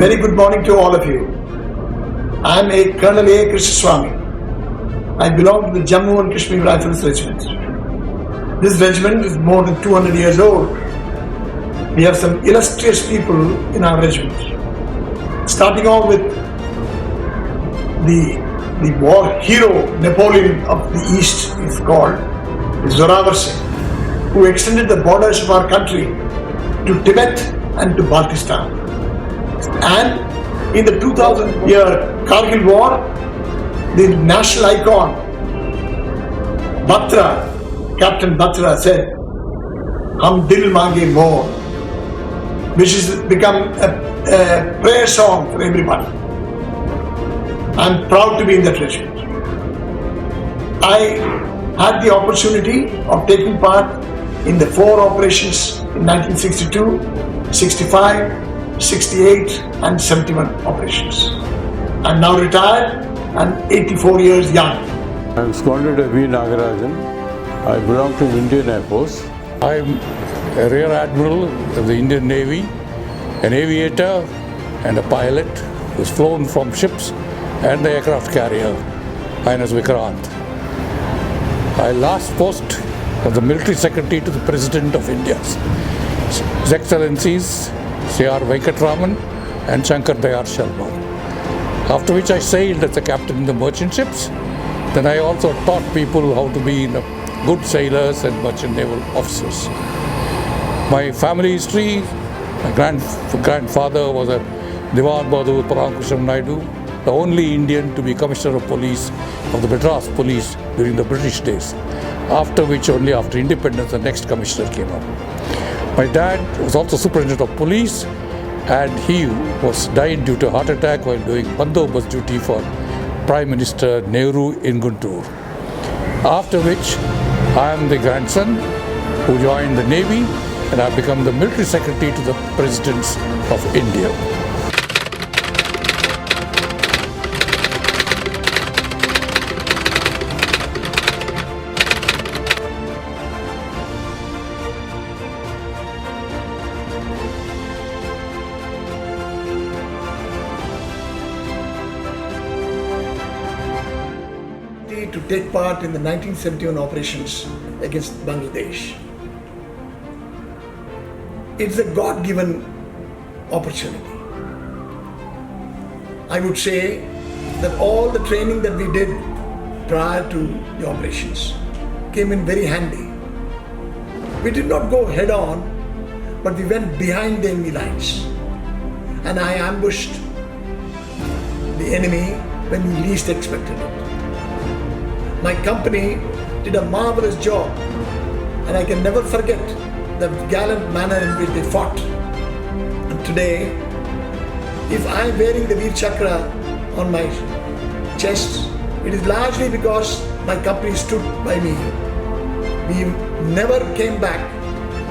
Very good morning to all of you. I am a Colonel A. Krishnaswamy. I belong to the Jammu and Kashmir Rifles Regiment. This regiment is more than 200 years old. We have some illustrious people in our regiment. Starting off with the war hero Napoleon of the East is called Zorawar Singh, who extended the borders of our country to Tibet and to Baltistan. And in the 2000-year Kargil war, the national icon Batra, Captain Batra said, "Hum dil mange more," which has become a prayer song for everybody. I'm proud to be in that regiment. I had the opportunity of taking part in the 4 operations in 1962, 65, 68 and 71 operations. I'm now retired and 84 years young. I'm Squadron V. Nagarajan. I belong to the Indian Air Force. I'm a Rear Admiral of the Indian Navy, an aviator and a pilot who's flown from ships and the aircraft carrier, Highness Vikrant. I last post as the Military Secretary to the President of India, His Excellencies C.R. Venkatraman and Shankar Dayal Sharma. After which I sailed as a captain in the merchant ships. Then I also taught people how to be good sailors and merchant naval officers. My family history, my grandfather was a Diwan Bahadur Paramkrishnan Naidu, the only Indian to be Commissioner of Police of the Madras Police during the British days, after which only after independence the next commissioner came up. My dad was also Superintendent of Police and he died due to a heart attack while doing bandobast duty for Prime Minister Nehru in Guntur. After which I am the grandson who joined the Navy and I have become the Military Secretary to the Presidents of India. To take part in the 1971 operations against Bangladesh. It's a God-given opportunity. I would say that all the training that we did prior to the operations came in very handy. We did not go head on, but we went behind the enemy lines. And I ambushed the enemy when we least expected it. My company did a marvelous job and I can never forget the gallant manner in which they fought. And today, if I am wearing the Veer Chakra on my chest, it is largely because my company stood by me. We never came back.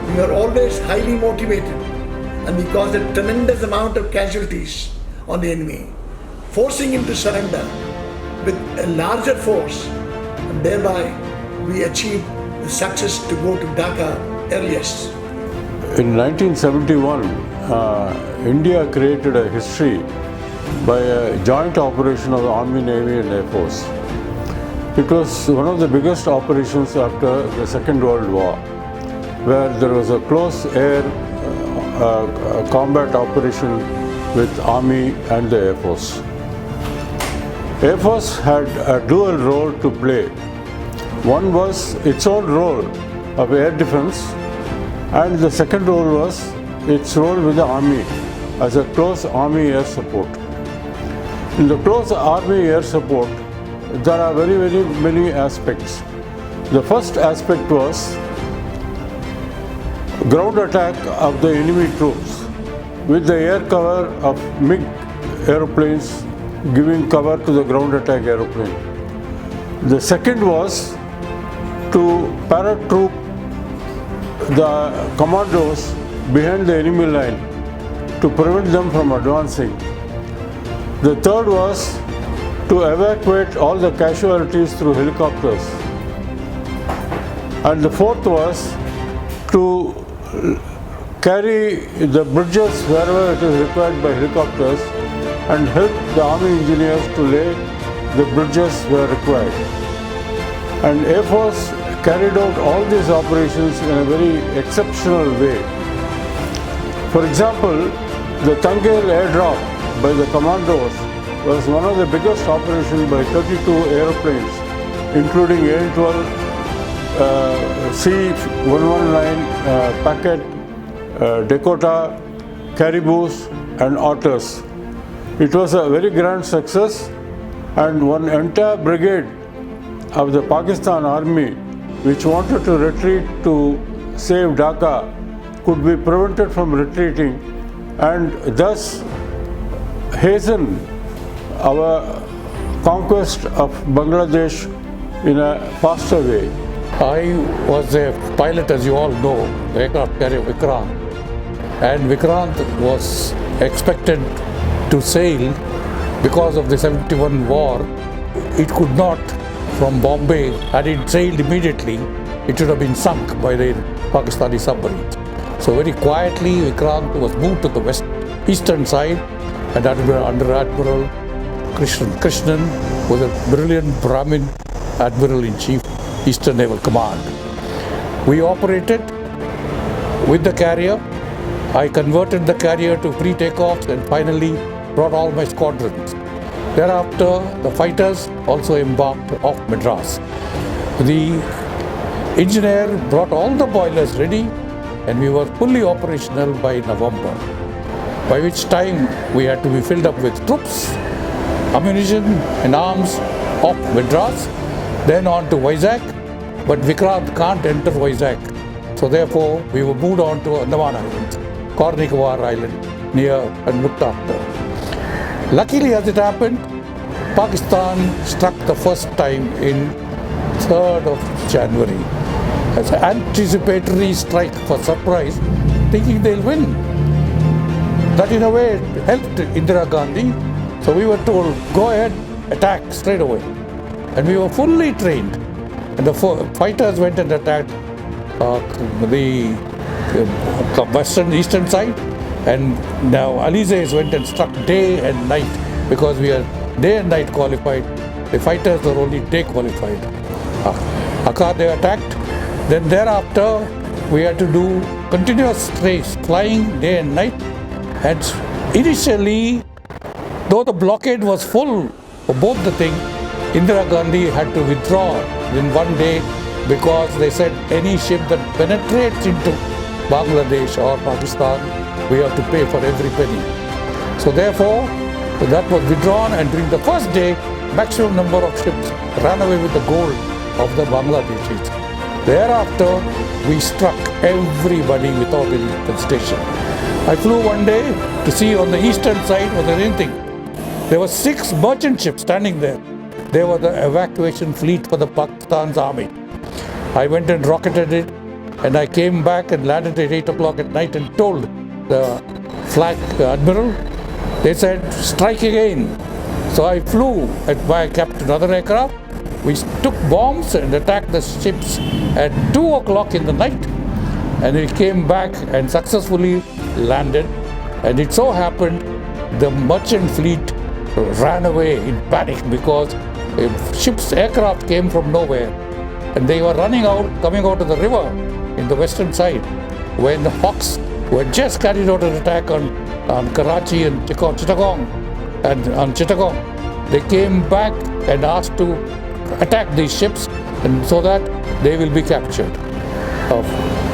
We were always highly motivated and we caused a tremendous amount of casualties on the enemy, forcing him to surrender with a larger force. And thereby we achieved the success to go to Dhaka earliest. In 1971, India created a history by a joint operation of the Army, Navy and Air Force. It was one of the biggest operations after the Second World War, where there was a close air combat operation with Army and the Air Force. Air Force had a dual role to play. One was its own role of air defense and the second role was its role with the Army as a close Army air support. In the close Army air support, there are very many aspects. The first aspect was ground attack of the enemy troops with the air cover of MiG aeroplanes giving cover to the ground attack aeroplane. The second was to paratroop the commandos behind the enemy line to prevent them from advancing. The third was to evacuate all the casualties through helicopters. And the fourth was to carry the bridges wherever it is required by helicopters and help the Army engineers to lay the bridges where required. And Air Force carried out all these operations in a very exceptional way. For example, the Tangail airdrop by the commandos was one of the biggest operations by 32 aeroplanes, including AN-12, C-119 Packet, Dakota, Caribous and Otters. It was a very grand success, and one entire brigade of the Pakistan Army which wanted to retreat to save Dhaka could be prevented from retreating and thus hasten our conquest of Bangladesh in a faster way. I was a pilot, as you all know, the aircraft carrier Vikrant, and Vikrant was expected to sail because of the 71 war. It could not from Bombay. Had it sailed immediately, it should have been sunk by the Pakistani submarines. So very quietly, Vikrant was moved to the eastern side, and under Admiral Krishnan was a brilliant Brahmin Admiral-in-Chief, Eastern Naval Command. We operated with the carrier. I converted the carrier to pre-takeoffs and finally brought all my squadrons. Thereafter, the fighters also embarked off Madras. The engineer brought all the boilers ready and we were fully operational by November, by which time we had to be filled up with troops, ammunition and arms off Madras, then on to Vizag, but Vikrant can't enter Vizag. So therefore, we were moved on to Andaman Islands, Cornicobar Island, near and looked after. Luckily, as it happened, Pakistan struck the first time in 3rd of January as an anticipatory strike for surprise, thinking they'll win. That in a way helped Indira Gandhi. So we were told, go ahead, attack straight away. And we were fully trained. And the fighters went and attacked the eastern side. And now Alizés went and struck day and night because we are day and night qualified. The fighters were only day qualified. Akkad they attacked. Then thereafter we had to do continuous race, flying day and night. And initially, though the blockade was full for both the things, Indira Gandhi had to withdraw in one day because they said any ship that penetrates into Bangladesh or Pakistan, we have to pay for every penny. So therefore, that was withdrawn, and during the first day, maximum number of ships ran away with the gold of the Bangladeshis. Thereafter, we struck everybody without any hesitation. I flew one day to see on the eastern side was there anything. There were 6 merchant ships standing there. They were the evacuation fleet for the Pakistan's army. I went and rocketed it, and I came back and landed at 8 o'clock at night and told the flag admiral. They said, strike again. So I flew, I kept another aircraft. We took bombs and attacked the ships at 2 o'clock in the night. And we came back and successfully landed. And it so happened the merchant fleet ran away in panic because a ship's aircraft came from nowhere. And they were running out, coming out of the river in the western side, when the Hawks were just carried out an attack on Karachi and Chittagong. And on Chittagong, they came back and asked to attack these ships, and so that they will be captured.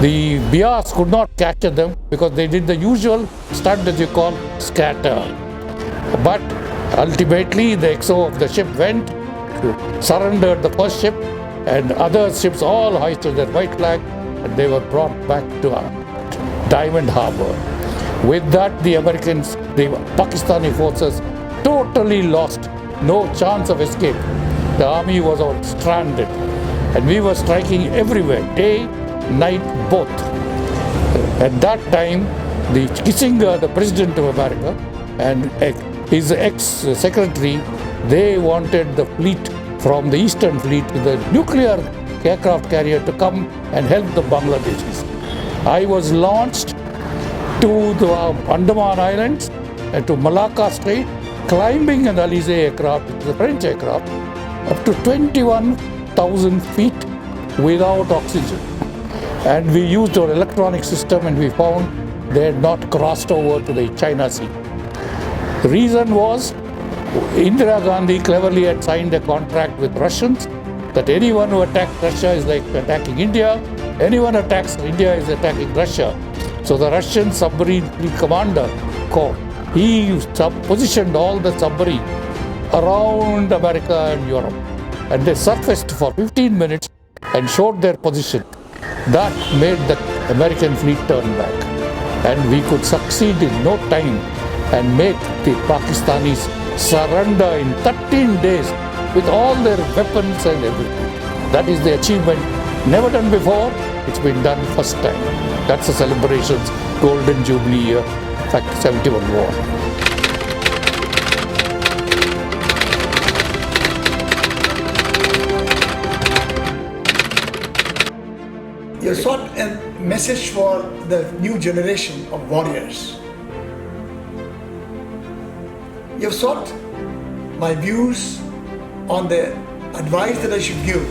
The Bias could not capture them because they did the usual stunt that you call scatter. But ultimately, the XO of the ship went, surrendered the first ship, and other ships all hoisted their white flag, and they were brought back to Diamond Harbor. With that, the Americans, the Pakistani forces, totally lost, no chance of escape. The army was all stranded, and we were striking everywhere, day, night, both. At that time, the Kissinger, the president of America, and his ex-secretary, they wanted the fleet from the Eastern Fleet, the nuclear aircraft carrier, to come and help the Bangladeshis. I was launched to the Andaman Islands and to Malacca Strait, climbing an Alizé aircraft, the French aircraft, up to 21,000 feet without oxygen. And we used our electronic system and we found they had not crossed over to the China Sea. The reason was Indira Gandhi cleverly had signed a contract with Russians that anyone who attacks Russia is like attacking India. Anyone attacks India is attacking Russia. So the Russian submarine fleet commander corps, he positioned all the submarines around America and Europe. And they surfaced for 15 minutes and showed their position. That made the American fleet turn back. And we could succeed in no time and make the Pakistanis surrender in 13 days with all their weapons and everything. That is the achievement never done before. It's been done first time. That's the celebrations, Golden Jubilee year, in fact 71 war. You sought a message for the new generation of warriors. You have sought my views on the advice that I should give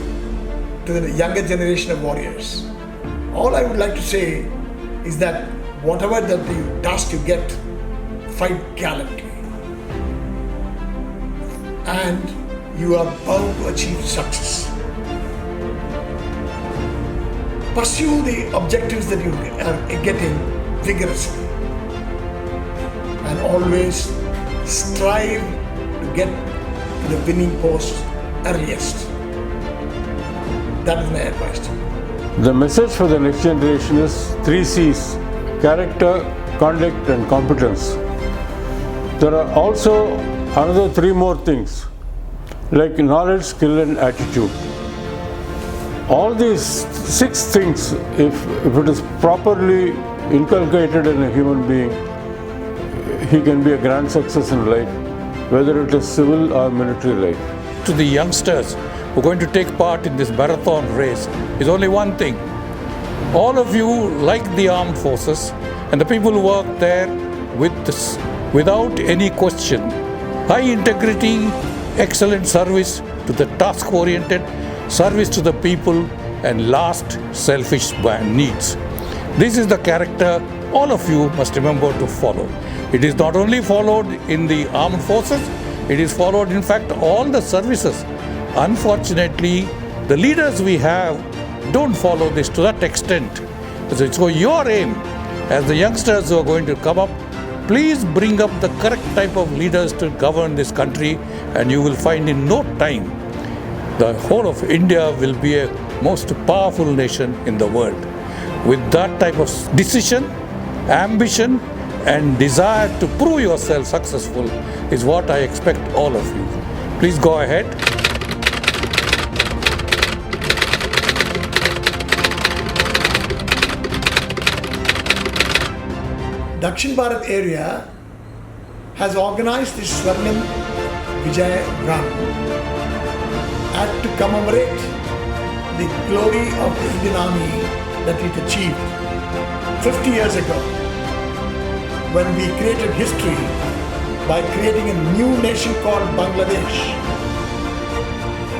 to the younger generation of warriors. All I would like to say is that whatever that the task you get, fight gallantly. And you are bound to achieve success. Pursue the objectives that you are getting vigorously. And always strive to get to the winning post earliest. That is my advice to you. The message for the next generation is 3 C's: character, conduct and competence. There are also another 3 more things like knowledge, skill and attitude. All these 6 things, if it is properly inculcated in a human being, he can be a grand success in life, whether it is civil or military life. To the youngsters who are going to take part in this marathon race is only one thing. All of you like the armed forces and the people who work there with this, without any question. High integrity, excellent service to the task-oriented, service to the people, and last, selfish needs. This is the character all of you must remember to follow. It is not only followed in the armed forces, it is followed in fact all the services. Unfortunately, the leaders we have don't follow this to that extent. So your aim as the youngsters who are going to come up, please bring up the correct type of leaders to govern this country, and you will find in no time the whole of India will be a most powerful nation in the world. With that type of decision, ambition and desire to prove yourself successful is what I expect all of you. Please go ahead. Dakshin Bharat area has organized this Swarnim Vijay Run and to commemorate the glory of the Indian Army that it achieved 50 years ago when we created history by creating a new nation called Bangladesh.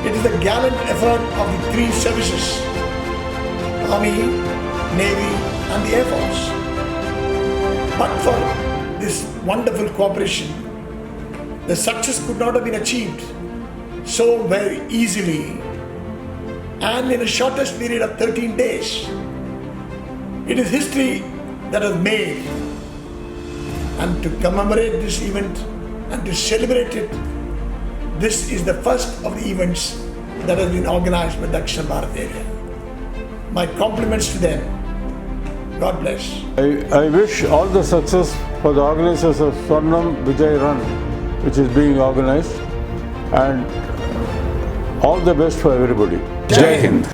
It is the gallant effort of the 3 services, Army, Navy and the Air Force. But for this wonderful cooperation, the success could not have been achieved so very easily and in the shortest period of 13 days. It is history that has made, and to commemorate this event and to celebrate it, this is the first of the events that has been organized by Dakshin Bharat area. My compliments to them. God bless. I wish all the success for the organizers of Swarnim Vijay Run, which is being organized, and all the best for everybody. Jai Hind.